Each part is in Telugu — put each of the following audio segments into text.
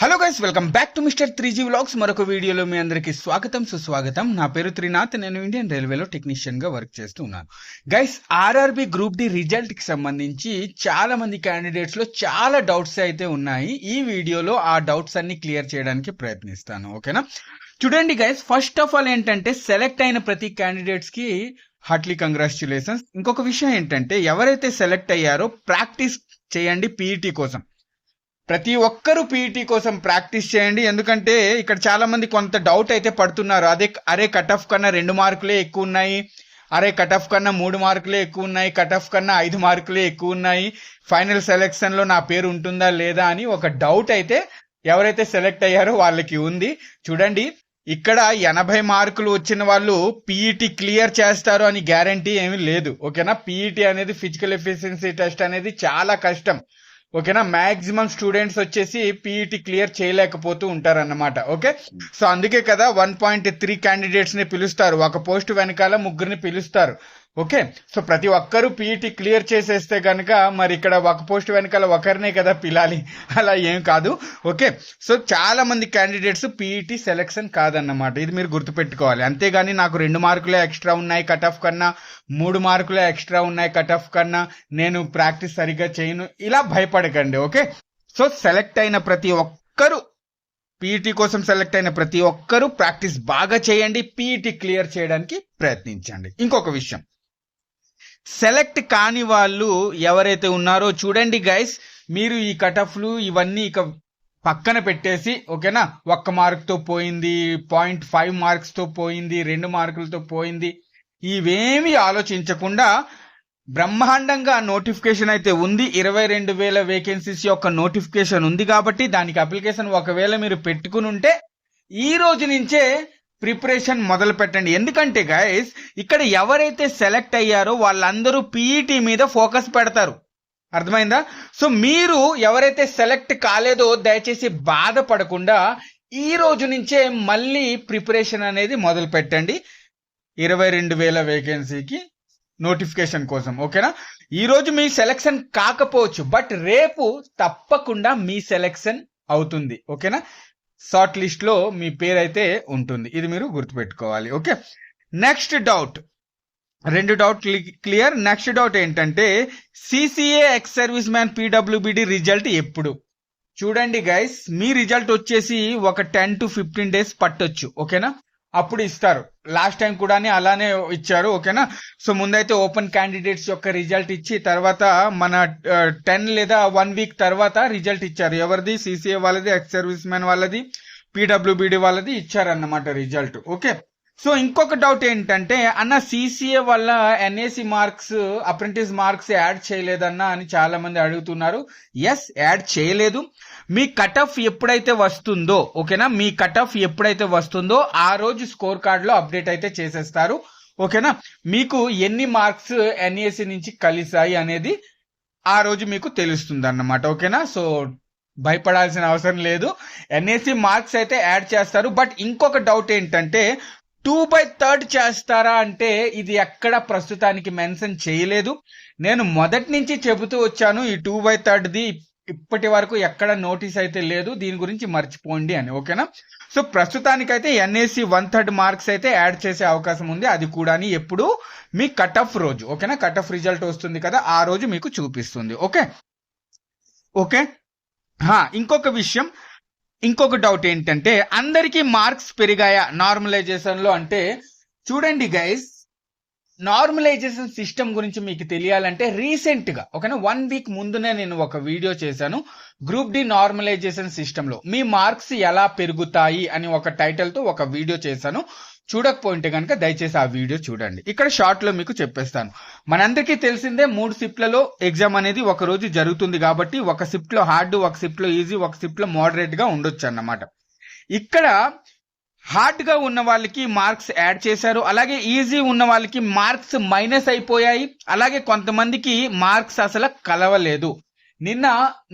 Hello guys, welcome back to mister 3G vlogs. మరొక వీడియోలో మీ అందరికీ స్వాగతం సుస్వాగతం. నా పేరు త్రినాథ్. నేను ఇండియన్ రైల్వేలో టెక్నీషియన్ గా వర్క్ చేస్తూ ఉన్నాను. Guys, RRB group D result కి సంబంధించి చాలా మంది క్యాండిడేట్స్ లో చాలా డౌట్స్ అయితే ఉన్నాయి. ఈ వీడియోలో ఆ డౌట్స్ అన్ని క్లియర్ చేయడానికి ప్రయత్నిస్తాను. ఓకేనా? చూడండి గైస్, ఫస్ట్ ఆఫ్ ఆల్ ఏంటంటే సెలెక్ట్ అయిన ప్రతి క్యాండిడేట్స్ కి హార్ట్లీ కంగ్రాచులేషన్స్. ఇంకొక విషయం ఏంటంటే ఎవరైతే సెలెక్ట్ అయ్యారో ప్రాక్టీస్ చేయండి పీఈటీ కోసం. ప్రతి ఒక్కరూ పీఈటీ కోసం ప్రాక్టీస్ చేయండి. ఎందుకంటే ఇక్కడ చాలా మంది కొంత డౌట్ అయితే పడుతున్నారు. అరే కట్ ఆఫ్ కన్నా 2 మార్కులే ఎక్కువ ఉన్నాయి, అరే కట్ ఆఫ్ కన్నా 3 మార్కులే ఎక్కువ ఉన్నాయి, కట్ ఆఫ్ కన్నా 5 మార్కులే ఎక్కువ ఉన్నాయి, ఫైనల్ సెలెక్షన్ లో నా పేరు ఉంటుందా లేదా అని ఒక డౌట్ అయితే ఎవరైతే సెలెక్ట్ అయ్యారో వాళ్ళకి ఉంది. చూడండి, ఇక్కడ 80 మార్కులు వచ్చిన వాళ్ళు పీఈటీ క్లియర్ చేస్తారు అని గ్యారంటీ ఏమీ లేదు. ఓకేనా? పీఈటీ అనేది ఫిజికల్ ఎఫిషియన్సీ టెస్ట్ అనేది చాలా కష్టం. ఓకేనా? మాక్సిమం స్టూడెంట్స్ వచ్చేసి పీఈటీ క్లియర్ చేయలేకపోతూ ఉంటారన్నమాట. ఓకే, సో అందుకే కదా 1.3 క్యాండిడేట్స్ ని పిలుస్తారు, ఒక పోస్ట్ వెనకాల 3 పిలుస్తారు. ఓకే, సో ప్రతి ఒక్కరూ పీఈటీ క్లియర్ చేసేస్తే కనుక మరి ఇక్కడ ఒక పోస్ట్ వెనకాల ఒకరినే కదా పిలాలి, అలా ఏం కాదు. ఓకే, సో చాలా మంది క్యాండిడేట్స్ పీఈటీ సెలెక్షన్ కాదన్నమాట, ఇది మీరు గుర్తుపెట్టుకోవాలి. అంతేగాని నాకు 2 మార్కులే ఎక్స్ట్రా ఉన్నాయి కట్ ఆఫ్ కన్నా, 3 మార్కులే ఎక్స్ట్రా ఉన్నాయి కట్ ఆఫ్ కన్నా, నేను ప్రాక్టీస్ సరిగ్గా చేయను, ఇలా భయపడకండి. ఓకే, సో సెలెక్ట్ అయిన ప్రతి ఒక్కరూ, పీఈటీ కోసం సెలెక్ట్ అయిన ప్రతి ఒక్కరూ ప్రాక్టీస్ బాగా చేయండి, పీఈటీ క్లియర్ చేయడానికి ప్రయత్నించండి. ఇంకొక విషయం, సెలెక్ట్ కాని వాళ్ళు ఎవరైతే ఉన్నారో చూడండి గైస్, మీరు ఈ కటఫ్లు ఇవన్నీ ఇక పక్కన పెట్టేసి, ఓకేనా, 1 మార్కుతో పోయింది, 0.5 మార్క్స్ తో పోయింది, 2 మార్కులతో పోయింది, ఇవేమి ఆలోచించకుండా బ్రహ్మాండంగా నోటిఫికేషన్ అయితే ఉంది. 22,000 వేకెన్సీస్ యొక్క నోటిఫికేషన్ ఉంది కాబట్టి దానికి అప్లికేషన్ ఒకవేళ మీరు పెట్టుకుని ఉంటే ఈ రోజు నుంచే ప్రిపరేషన్ మొదలు పెట్టండి. ఎందుకంటే గైస్, ఇక్కడ ఎవరైతే సెలెక్ట్ అయ్యారో వాళ్ళందరూ పీఈటీ మీద ఫోకస్ పెడతారు. అర్థమైందా? సో మీరు ఎవరైతే సెలెక్ట్ కాలేదో దయచేసి బాధపడకుండా ఈ రోజు నుంచే మళ్ళీ ప్రిపరేషన్ అనేది మొదలు పెట్టండి 22,000 వేకెన్సీకి నోటిఫికేషన్ కోసం. ఓకేనా? ఈ రోజు మీ సెలెక్షన్ కాకపోవచ్చు, బట్ రేపు తప్పకుండా మీ సెలెక్షన్ అవుతుంది. ఓకేనా? షార్ట్ లిస్ట్ లో మీ పేరు అయితే ఉంటుంది, ఇది మీరు గుర్తుపెట్టుకోవాలి. Okay, next doubt, 2 doubt clear. Next doubt ఏంటంటే CCA ex serviceman PWBD result ఎప్పుడు? చూడండి గైస్, మీ రిజల్ట్ వచ్చేసి ఒక 10 to 15 డేస్ పట్టొచ్చు. ఓకేనా? అప్పుడు ఇస్తారు. లాస్ట్ టైం కూడా అలానే ఇచ్చారు. ఓకేనా? సో ముందైతే ఓపెన్ క్యాండిడేట్స్ యొక్క రిజల్ట్ ఇచ్చి తర్వాత మన 10 లేదా 1 వీక్ తర్వాత రిజల్ట్ ఇచ్చారు. ఎవరిది? సిసిఏ వాళ్ళది, ఎక్స్ సర్వీస్ మ్యాన్ వాళ్ళది, పీడబ్ల్యూబిడి వాళ్ళది ఇచ్చారన్నమాట రిజల్ట్. ఓకే, సో ఇంకొక డౌట్ ఏంటంటే, అన్న సిసిఏ వల్ల NAC marks, apprentice marks add చేయలేదన్నా అని చాలా మంది అడుగుతున్నారు. ఎస్, యాడ్ చేయలేదు. మీ కట్ ఆఫ్ ఎప్పుడైతే వస్తుందో, ఓకేనా, మీ కట్ ఆఫ్ ఎప్పుడైతే వస్తుందో ఆ రోజు స్కోర్ కార్డ్ లో అప్డేట్ అయితే చేసేస్తారు. ఓకేనా? మీకు ఎన్ని మార్క్స్ ఎన్ఏసి నుంచి కలిసాయి అనేది ఆ రోజు మీకు తెలుస్తుంది అన్నమాట. ఓకేనా? సో భయపడాల్సిన అవసరం లేదు, ఎన్ఏసి మార్క్స్ అయితే యాడ్ చేస్తారు. బట్ ఇంకొక డౌట్ ఏంటంటే 2/3 చేస్తారా అంటే ఇది ఎక్కడ ప్రస్తుతానికి మెన్షన్ చేయలేదు. నేను మొదటి నుంచి చెబుతూ వచ్చాను, ఈ 2/3ది ఇప్పటి వరకు ఎక్కడ నోటీస్ అయితే లేదు, దీని గురించి మర్చిపోండి అని. ఓకేనా? సో ప్రస్తుతానికైతే ఎన్ఏసి 1/3 మార్క్స్ అయితే యాడ్ చేసే అవకాశం ఉంది. అది కూడా ఎప్పుడు? మీ కట్ ఆఫ్ రోజు. ఓకేనా? కట్ ఆఫ్ రిజల్ట్ వస్తుంది కదా, ఆ రోజు మీకు చూపిస్తుంది. ఓకే ఓకే ఇంకొక విషయం, ఇంకొక డౌట్ ఏంటంటే అందరికీ మార్క్స్ పెరిగాయా నార్మలైజేషన్ లో అంటే, చూడండి గైస్, నార్మలైజేషన్ సిస్టమ్ గురించి మీకు తెలియాలంటే రీసెంట్ గా ఓకేనా 1 వీక్ ముందునే నేను ఒక వీడియో చేశాను. గ్రూప్ డి నార్మలైజేషన్ సిస్టమ్ లో మీ మార్క్స్ ఎలా పెరుగుతాయి అని ఒక టైటిల్ తో ఒక వీడియో చేశాను. చూడకపోయింటే కనుక దయచేసి ఆ వీడియో చూడండి. ఇక్కడ షార్ట్ లో మీకు చెప్పేస్తాను. మనందరికీ తెలిసిందే 3 షిఫ్ట్లలో ఎగ్జామ్ అనేది ఒక రోజు జరుగుతుంది కాబట్టి ఒక షిఫ్ట్ లో హార్డ్, ఒక షిఫ్ట్ లో ఈజీ, ఒక షిఫ్ట్ లో మోడరేట్ గా ఉండొచ్చు అన్నమాట. ఇక్కడ హార్డ్ గా ఉన్న వాళ్ళకి మార్క్స్ యాడ్ చేశారు, అలాగే ఈజీ ఉన్న వాళ్ళకి మార్క్స్ మైనస్ అయిపోయాయి, అలాగే కొంతమందికి మార్క్స్ అసలు కలవలేదు. నిన్న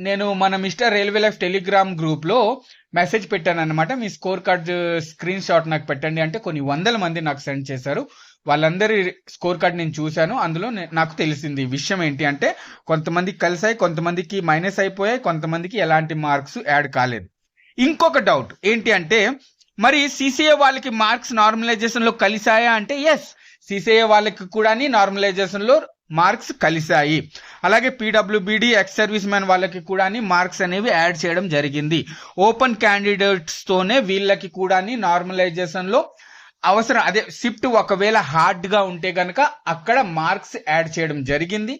నేను మన mister railway life Telegram group లో మెసేజ్ పెట్టాను అనమాట, మీ స్కోర్ కార్డ్ స్క్రీన్ షాట్ నాకు పెట్టండి అంటే కొన్ని 100 మంది నాకు సెండ్ చేశారు. వాళ్ళందరి స్కోర్ కార్డ్ నేను చూశాను. అందులో నాకు తెలిసింది విషయం ఏంటి అంటే, కొంతమందికి కలిసాయి, కొంతమందికి మైనస్ అయిపోయాయి, కొంతమందికి ఎలాంటి మార్క్స్ యాడ్ కాలేదు. ఇంకొక డౌట్ ఏంటి అంటే మరి సిసిఏ వాళ్ళకి మార్క్స్ నార్మలైజేషన్ లో కలిసాయా అంటే ఎస్, సిసిఏ వాళ్ళకి కూడా నార్మలైజేషన్ లో మార్క్స్ కలిసాయి. అలాగే పీడబ్ల్యూబీడీ ఎక్స్ సర్వీస్ మ్యాన్ వాళ్ళకి కూడా మార్క్స్ అనేవి యాడ్ చేయడం జరిగింది. ఓపెన్ క్యాండిడేట్స్ తోనే వీళ్ళకి కూడా నార్మలైజేషన్ లో అవసరం, అదే షిఫ్ట్ ఒకవేళ హార్డ్ గా ఉంటే గనక అక్కడ మార్క్స్ యాడ్ చేయడం జరిగింది.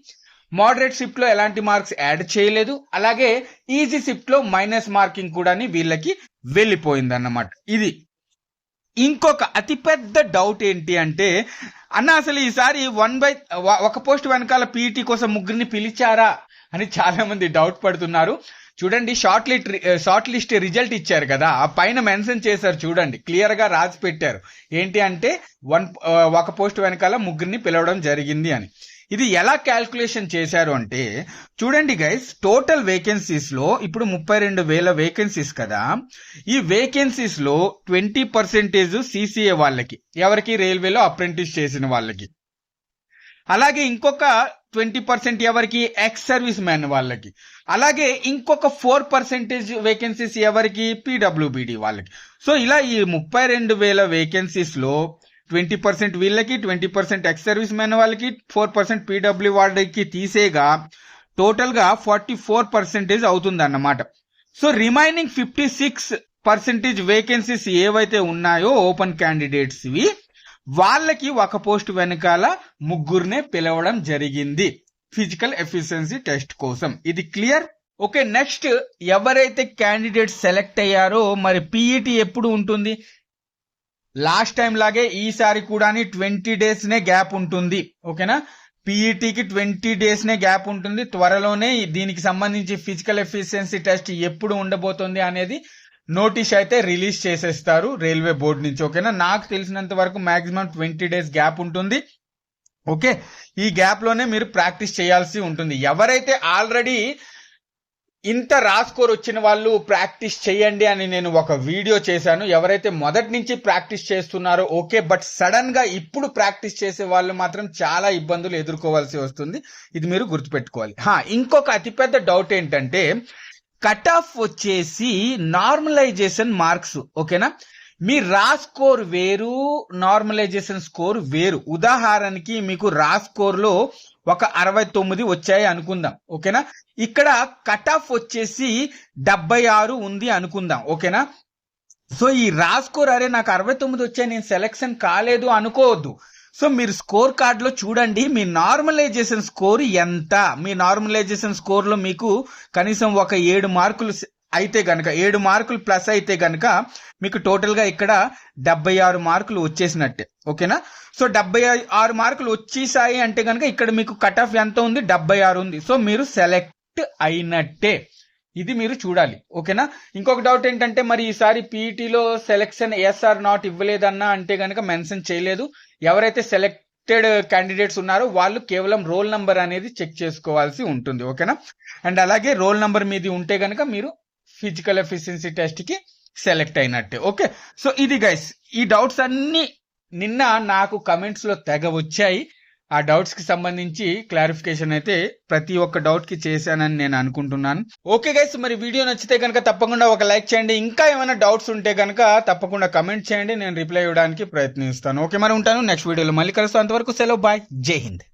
మోడరేట్ షిఫ్ట్ లో ఎలాంటి మార్క్స్ యాడ్ చేయలేదు. అలాగే ఈజీ షిఫ్ట్ లో మైనస్ మార్కింగ్ కూడా వీళ్ళకి వెళ్ళిపోయింది అన్నమాట. ఇది ఇంకొక అతిపెద్ద డౌట్ ఏంటి అంటే అన్న అసలు ఈసారి ఒక పోస్ట్ వెనకాల పీఈటీ కోసం ముగ్గురిని పిలిచారా అని చాలా మంది డౌట్ పడుతున్నారు. చూడండి, షార్ట్ లిస్ట్ రిజల్ట్ ఇచ్చారు కదా, ఆ పైన మెన్షన్ చేశారు చూడండి, క్లియర్ గా రాసి పెట్టారు ఏంటి అంటే ఒక పోస్ట్ వెనకాల ముగ్గురిని పిలవడం జరిగింది అని. ఇది ఎలా క్యాల్కులేషన్ చేశారు అంటే చూడండి గైస్, టోటల్ వేకెన్సీస్ లో ఇప్పుడు 32,000 వేకెన్సీస్ కదా, ఈ వేకెన్సీస్ లో 20% సిసిఏ వాళ్ళకి, ఎవరికి రైల్వేలో అప్రెంటిస్ చేసిన వాళ్ళకి, అలాగే ఇంకొక 20% ఎవరికి ఎక్స్ సర్వీస్ మ్యాన్ వాళ్ళకి, అలాగే ఇంకొక 4% వేకెన్సీస్ ఎవరికి పీడబ్ల్యూబీడీ వాళ్ళకి. సో ఇలా ఈ 32,000 వేకెన్సీస్ లో 20% వీళ్ళకి, 20% ఎక్స్ సర్వీస్ మ్యాన్ వాళ్ళకి, 4% పీడబ్ల్యూ వాళ్ళకి తీసేగా టోటల్ గా 44% అవుతుంది అన్నమాట. సో రిమైనింగ్ 56% వేకెన్సీస్ ఏవైతే ఉన్నాయో ఓపెన్ క్యాండిడేట్స్ వాళ్ళకి ఒక పోస్ట్ వెనకాల ముగ్గురునే పిలవడం జరిగింది ఫిజికల్ ఎఫిషియన్సీ టెస్ట్ కోసం. ఇది క్లియర్? ఓకే, నెక్స్ట్ ఎవరైతే క్యాండిడేట్ సెలెక్ట్ అయ్యారో మరి పీఈటీ ఎప్పుడు ఉంటుంది? లాస్ట్ టైం లాగే ఈసారి కూడా 20 days నే గ్యాప్ ఉంటుంది. ఓకేనా, పీఈటీకి 20 days నే గ్యాప్ ఉంటుంది. త్వరలోనే దీనికి సంబంధించి ఫిజికల్ ఎఫిషియన్సీ టెస్ట్ ఎప్పుడు ఉండబోతుంది అనేది నోటీస్ అయితే రిలీజ్ చేసేస్తారు రైల్వే బోర్డు నుంచి. ఓకేనా, నాకు తెలిసినంత వరకు మాక్సిమం 20 days గ్యాప్ ఉంటుంది. ఓకే, ఈ గ్యాప్ లోనే మీరు ప్రాక్టీస్ చేయాల్సి ఉంటుంది. ఎవరైతే ఆల్రెడీ ఇంత రా స్కోర్ వచ్చిన వాళ్ళు ప్రాక్టీస్ చేయండి అని నేను ఒక వీడియో చేశాను. ఎవరైతే మొదటి నుంచి ప్రాక్టీస్ చేస్తున్నారో ఓకే, బట్ సడన్ గా ఇప్పుడు ప్రాక్టీస్ చేసే వాళ్ళు మాత్రం చాలా ఇబ్బందులు ఎదుర్కోవాల్సి వస్తుంది. ఇది మీరు గుర్తుపెట్టుకోవాలి. ఇంకొక అతిపెద్ద డౌట్ ఏంటంటే కట్ ఆఫ్ వచ్చేసి నార్మలైజేషన్ మార్క్స్. ఓకేనా, మీ రా స్కోర్ వేరు, నార్మలైజేషన్ స్కోర్ వేరు. ఉదాహరణకి మీకు రా స్కోర్ లో ఒక 69 వచ్చాయి అనుకుందాం. ఓకేనా, ఇక్కడ కట్ ఆఫ్ వచ్చేసి 76 ఉంది అనుకుందాం. ఓకేనా, సో ఈ రా స్కోర్ అరే నాకు 69 వచ్చాయి నేను సెలెక్షన్ కాలేదు అనుకోవద్దు. సో మీరు స్కోర్ కార్డ్ లో చూడండి మీ నార్మలైజేషన్ స్కోర్ ఎంత. మీ నార్మలైజేషన్ స్కోర్ లో మీకు కనీసం ఒక 7 మార్కులు అయితే గనక, 7 మార్కులు ప్లస్ అయితే గనక మీకు టోటల్ గా ఇక్కడ 76 మార్కులు వచ్చేసినట్టే. ఓకేనా, సో 76 మార్కులు వచ్చేసాయి అంటే గనక ఇక్కడ మీకు కట్ ఆఫ్ ఎంత ఉంది? 76 ఉంది. సో మీరు సెలెక్ట్ అయినట్టే. ఇది మీరు చూడాలి. ఓకేనా, ఇంకొక డౌట్ ఏంటంటే మరి ఈసారి పీఈటీలో సెలెక్షన్ ఎస్ ఆర్ నాట్ ఇవ్వలేదన్నా అంటే గనక మెన్షన్ చేయలేదు. ఎవరైతే సెలెక్టెడ్ క్యాండిడేట్స్ ఉన్నారో వాళ్ళు కేవలం రోల్ నంబర్ అనేది చెక్ చేసుకోవాల్సి ఉంటుంది. ఓకేనా, అండ్ అలాగే రోల్ నంబర్ మీది ఉంటే గనక మీరు ఫిజికల్ ఎఫిషియన్సీ టెస్ట్ కి సెలెక్ట్ అయినట్టే. ఓకే, సో ఇది గైస్, ఈ డౌట్స్ అన్ని నిన్న నాకు కమెంట్స్ లో తెగ వచ్చాయి. ఆ డౌట్స్ కి సంబంధించి క్లారిఫికేషన్ అయితే ప్రతి ఒక్క డౌట్ కి చేశానని నేను అనుకుంటున్నాను. ఓకే గైస్, మరి వీడియో నచ్చితే కనుక తప్పకుండా ఒక లైక్ చేయండి. ఇంకా ఏమైనా డౌట్స్ ఉంటే కనుక తప్పకుండా కమెంట్ చేయండి, నేను రిప్లై ఇవ్వడానికి ప్రయత్నిస్తాను. ఓకే, మరి ఉంటాను నెక్స్ట్ వీడియోలో మళ్ళీ కలుస్తాను. అంతవరకు సెలవు, బాయ్, జై హింద్.